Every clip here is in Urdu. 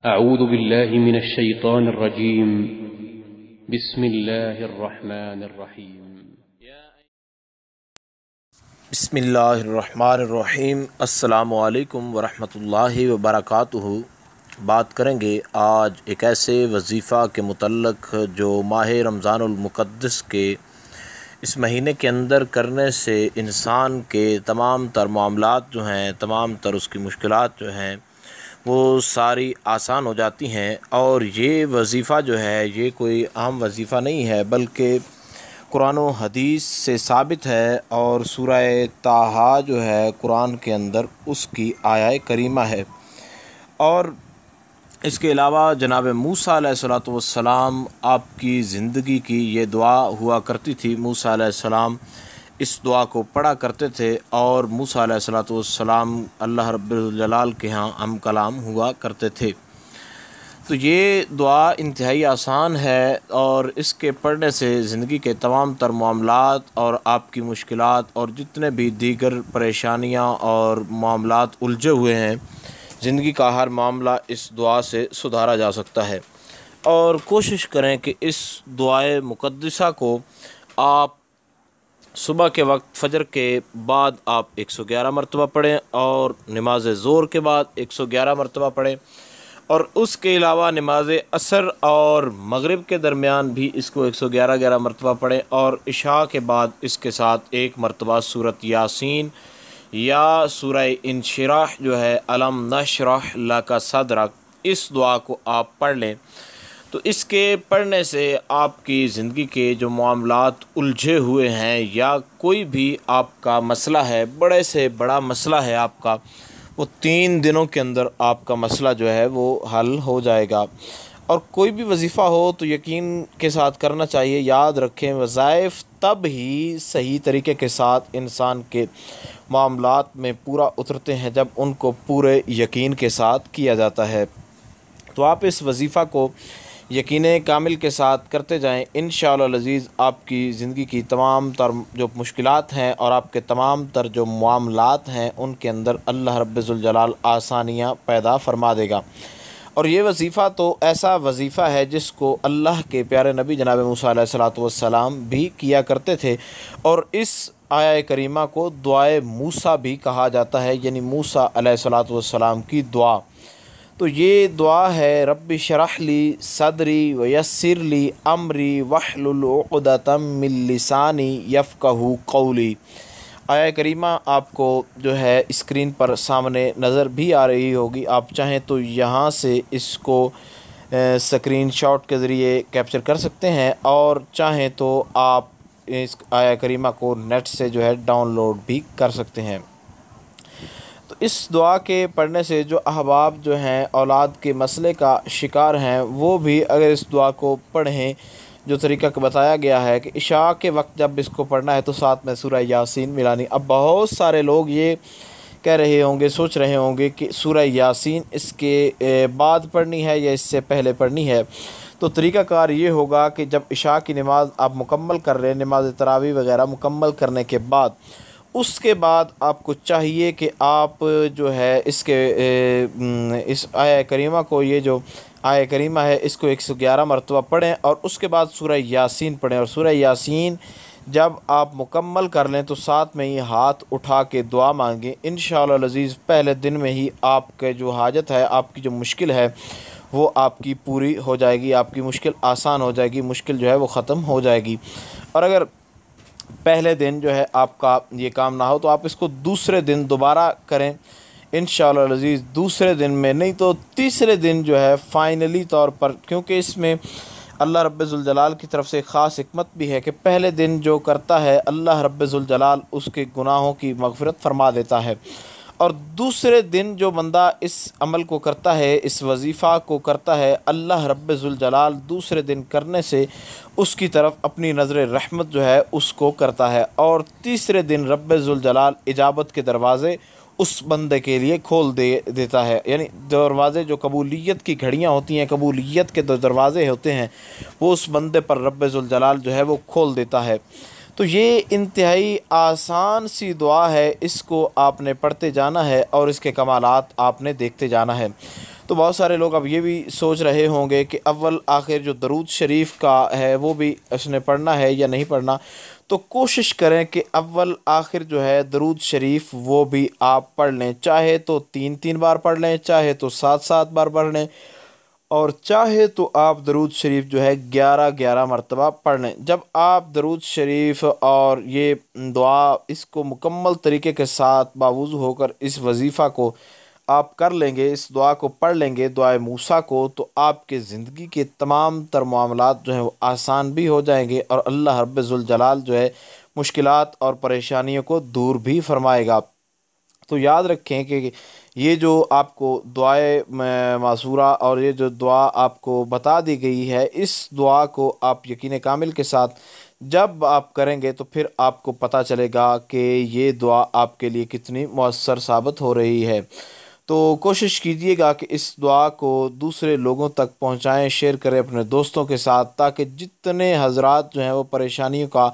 أعوذ بالله من الشيطان الرجيم. بسم الله الرحمن الرحيم. بسم اللہ الرحمن الرحیم۔ السلام علیکم ورحمۃ اللہ وبرکاتہ۔ بات کریں گے آج ایک ایسے وظیفہ کے متعلق جو ماہ رمضان المقدس کے اس مہینے کے اندر کرنے سے انسان کے تمام تر معاملات جو ہیں، تمام تر اس کی مشکلات جو ہیں وہ ساری آسان ہو جاتی ہیں۔ اور یہ وظیفہ جو ہے یہ کوئی عام وظیفہ نہیں ہے، بلکہ قرآن و حدیث سے ثابت ہے، اور سورہ طٰہٰ جو ہے قرآن کے اندر اس کی آیہ کریمہ ہے۔ اور اس کے علاوہ جناب موسیٰ علیہ السلام آپ کی زندگی کی یہ دعا ہوا کرتی تھی۔ موسیٰ علیہ السلام اس دعا کو پڑھا کرتے تھے، اور موسیٰ علیہ السلام اللہ رب الجلال کے ہاں ہم کلام ہوا کرتے تھے۔ تو یہ دعا انتہائی آسان ہے، اور اس کے پڑھنے سے زندگی کے تمام تر معاملات اور آپ کی مشکلات اور جتنے بھی دیگر پریشانیاں اور معاملات الجھے ہوئے ہیں، زندگی کا ہر معاملہ اس دعا سے سدھارا جا سکتا ہے۔ اور کوشش کریں کہ اس دعائے مقدسہ کو آپ صبح کے وقت فجر کے بعد آپ 111 مرتبہ پڑھیں، اور نماز ظہر کے بعد 111 مرتبہ پڑھیں، اور اس کے علاوہ نماز عصر اور مغرب کے درمیان بھی اس کو 111 مرتبہ پڑھیں، اور عشاء کے بعد اس کے ساتھ ایک مرتبہ سورۃ یاسین یا سورہ انشراح جو ہے الم نشرح لک صدرک، اس دعا کو آپ پڑھ لیں۔ تو اس کے پڑھنے سے آپ کی زندگی کے جو معاملات الجھے ہوئے ہیں، یا کوئی بھی آپ کا مسئلہ ہے، بڑے سے بڑا مسئلہ ہے آپ کا، وہ 3 دنوں کے اندر آپ کا مسئلہ جو ہے وہ حل ہو جائے گا۔ اور کوئی بھی وظیفہ ہو تو یقین کے ساتھ کرنا چاہیے۔ یاد رکھیں، وظائف تب ہی صحیح طریقے کے ساتھ انسان کے معاملات میں پورا اترتے ہیں جب ان کو پورے یقین کے ساتھ کیا جاتا ہے۔ تو آپ اس وظیفہ کو یقین کامل کے ساتھ کرتے جائیں، انشاءاللہ العزیز آپ کی زندگی کی تمام تر جو مشکلات ہیں اور آپ کے تمام تر جو معاملات ہیں ان کے اندر اللہ رب ذوالجلال آسانیاں پیدا فرما دے گا۔ اور یہ وظیفہ تو ایسا وظیفہ ہے جس کو اللہ کے پیارے نبی جناب موسیٰ علیہ السلام بھی کیا کرتے تھے، اور اس آیہ کریمہ کو دعائے موسیٰ بھی کہا جاتا ہے، یعنی موسیٰ علیہ السلام کی دعا۔ تو یہ دعا ہے رب اشرح لی صدری ویسر لی امری واحلل عقدۃ من لسانی یفقہوا قولی۔ آیہ کریمہ آپ کو جو ہے اسکرین پر سامنے نظر بھی آ رہی ہوگی، آپ چاہیں تو یہاں سے اس کو اسکرین شاٹ کے ذریعے کیپچر کر سکتے ہیں، اور چاہیں تو آپ اس آیہ کریمہ کو نیٹ سے جو ہے ڈاؤن لوڈ بھی کر سکتے ہیں۔ تو اس دعا کے پڑھنے سے جو احباب جو ہیں اولاد کے مسئلے کا شکار ہیں، وہ بھی اگر اس دعا کو پڑھیں جو طریقہ بتایا گیا ہے کہ عشاء کے وقت جب اس کو پڑھنا ہے تو ساتھ میں سورہ یاسین ملانی۔ اب بہت سارے لوگ یہ کہہ رہے ہوں گے، سوچ رہے ہوں گے کہ سورہ یاسین اس کے بعد پڑھنی ہے یا اس سے پہلے پڑھنی ہے۔ تو طریقہ کار یہ ہوگا کہ جب عشاء کی نماز آپ مکمل کر رہے ہیں، نماز تراویح وغیرہ مکمل کرنے کے بعد، اس کے بعد آپ کو چاہیے کہ آپ جو ہے اس آیہ کریمہ کو، یہ جو آیہ کریمہ ہے اس کو 111 مرتبہ پڑھیں، اور اس کے بعد سورہ یاسین پڑھیں۔ اور سورہ یاسین جب آپ مکمل کر لیں تو ساتھ میں ہی ہاتھ اٹھا کے دعا مانگیں، انشاءاللہ العزیز پہلے دن میں ہی آپ کے جو حاجت ہے، آپ کی جو مشکل ہے وہ آپ کی پوری ہو جائے گی، آپ کی مشکل آسان ہو جائے گی، مشکل جو ہے وہ ختم ہو جائے گی۔ اور اگر پہلے دن جو ہے آپ کا یہ کام نہ ہو تو آپ اس کو دوسرے دن دوبارہ کریں انشاءاللہ العزیز، دوسرے دن میں نہیں تو تیسرے دن جو ہے فائنلی طور پر، کیونکہ اس میں اللہ رب ذوالجلال کی طرف سے خاص حکمت بھی ہے کہ پہلے دن جو کرتا ہے اللہ رب ذوالجلال اس کے گناہوں کی مغفرت فرما دیتا ہے، اور دوسرے دن جو بندہ اس عمل کو کرتا ہے، اس وظیفہ کو کرتا ہے، اللہ رب ذوالجلال دوسرے دن کرنے سے اس کی طرف اپنی نظر رحمت جو ہے اس کو کرتا ہے، اور تیسرے دن رب ذوالجلال اجابت کے دروازے اس بندے کے لیے کھول دیتا ہے، یعنی دروازے جو قبولیت کی گھڑیاں ہوتی ہیں، قبولیت کے دروازے ہوتے ہیں، وہ اس بندے پر رب ذوالجلال جو ہے وہ کھول دیتا ہے۔ تو یہ انتہائی آسان سی دعا ہے، اس کو آپ نے پڑھتے جانا ہے اور اس کے کمالات آپ نے دیکھتے جانا ہے۔ تو بہت سارے لوگ اب یہ بھی سوچ رہے ہوں گے کہ اول آخر جو درود شریف کا ہے وہ بھی اس نے پڑھنا ہے یا نہیں پڑھنا، تو کوشش کریں کہ اول آخر جو ہے درود شریف وہ بھی آپ پڑھ لیں، چاہے تو 3 بار پڑھ لیں، چاہے تو 7 بار پڑھ لیں، اور چاہے تو آپ درود شریف جو ہے 11 مرتبہ پڑھ لیں۔ جب آپ درود شریف اور یہ دعا اس کو مکمل طریقے کے ساتھ باوضو ہو کر اس وظیفہ کو آپ کر لیں گے، اس دعا کو پڑھ لیں گے، دعائے موسیٰ کو، تو آپ کے زندگی کے تمام تر معاملات جو ہیں وہ آسان بھی ہو جائیں گے، اور اللہ رب ذوالجلال جو ہے مشکلات اور پریشانیوں کو دور بھی فرمائے گا۔ تو یاد رکھیں کہ یہ جو آپ کو دعائے معصورہ اور یہ جو دعا آپ کو بتا دی گئی ہے، اس دعا کو آپ یقین کامل کے ساتھ جب آپ کریں گے تو پھر آپ کو پتہ چلے گا کہ یہ دعا آپ کے لیے کتنی مؤثر ثابت ہو رہی ہے۔ تو کوشش کیجئے گا کہ اس دعا کو دوسرے لوگوں تک پہنچائیں، شیئر کریں اپنے دوستوں کے ساتھ، تاکہ جتنے حضرات جو ہیں وہ پریشانیوں کا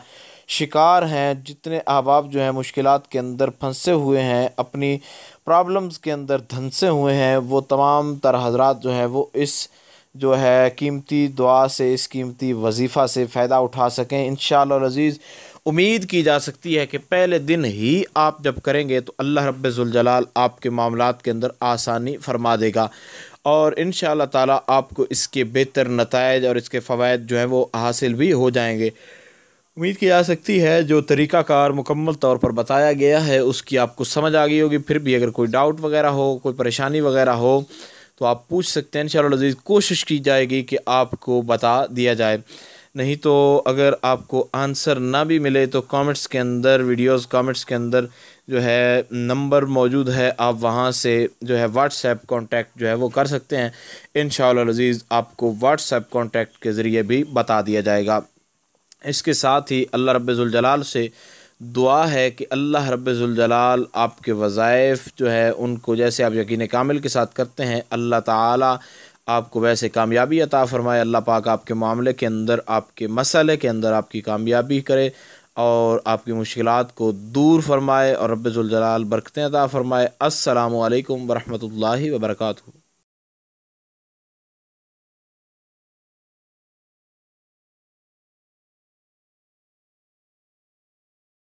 شکار ہیں، جتنے احباب جو ہیں مشکلات کے اندر پھنسے ہوئے ہیں، اپنی پرابلمز کے اندر دھنسے ہوئے ہیں، وہ تمام تر حضرات جو ہیں وہ اس جو ہے قیمتی دعا سے، اس قیمتی وظیفہ سے فائدہ اٹھا سکیں انشاءاللہ العزیز۔ امید کی جا سکتی ہے کہ پہلے دن ہی آپ جب کریں گے تو اللہ رب ذوالجلال آپ کے معاملات کے اندر آسانی فرما دے گا، اور انشاءاللہ تعالی آپ کو اس کے بہتر نتائج اور اس کے فوائد جو ہیں وہ حاصل بھی ہو جائیں گے۔ امید کی جا سکتی ہے جو طریقہ کار مکمل طور پر بتایا گیا ہے اس کی آپ کو سمجھ آ گئی ہوگی۔ پھر بھی اگر کوئی ڈاؤٹ وغیرہ ہو، کوئی پریشانی وغیرہ ہو تو آپ پوچھ سکتے ہیں انشاءاللہ العزیز۔ کوشش کی جائے گی کہ آپ کو بتا دیا جائے، نہیں تو اگر آپ کو آنسر نہ بھی ملے تو کامنٹس کے اندر، ویڈیوز کامنٹس کے اندر جو ہے نمبر موجود ہے، آپ وہاں سے جو ہے واٹس ایپ کانٹیکٹ جو ہے وہ کر سکتے ہیں۔ انشاءاللہ العزیز آپ کو واٹس ایپ کانٹیکٹ کے ذریعے بھی بتا دیا جائے گا۔ اس کے ساتھ ہی اللہ رب ذوالجلال سے دعا ہے کہ اللہ رب ذوالجلال آپ کے وظائف جو ہے ان کو جیسے آپ یقین کامل کے ساتھ کرتے ہیں، اللہ تعالی آپ کو ویسے کامیابی عطا فرمائے۔ اللہ پاک آپ کے معاملے کے اندر، آپ کے مسئلے کے اندر آپ کی کامیابی کرے اور آپ کی مشکلات کو دور فرمائے، اور رب ذوالجلال برکتیں عطا فرمائے۔ السلام علیکم ورحمۃ اللہ وبرکاتہ۔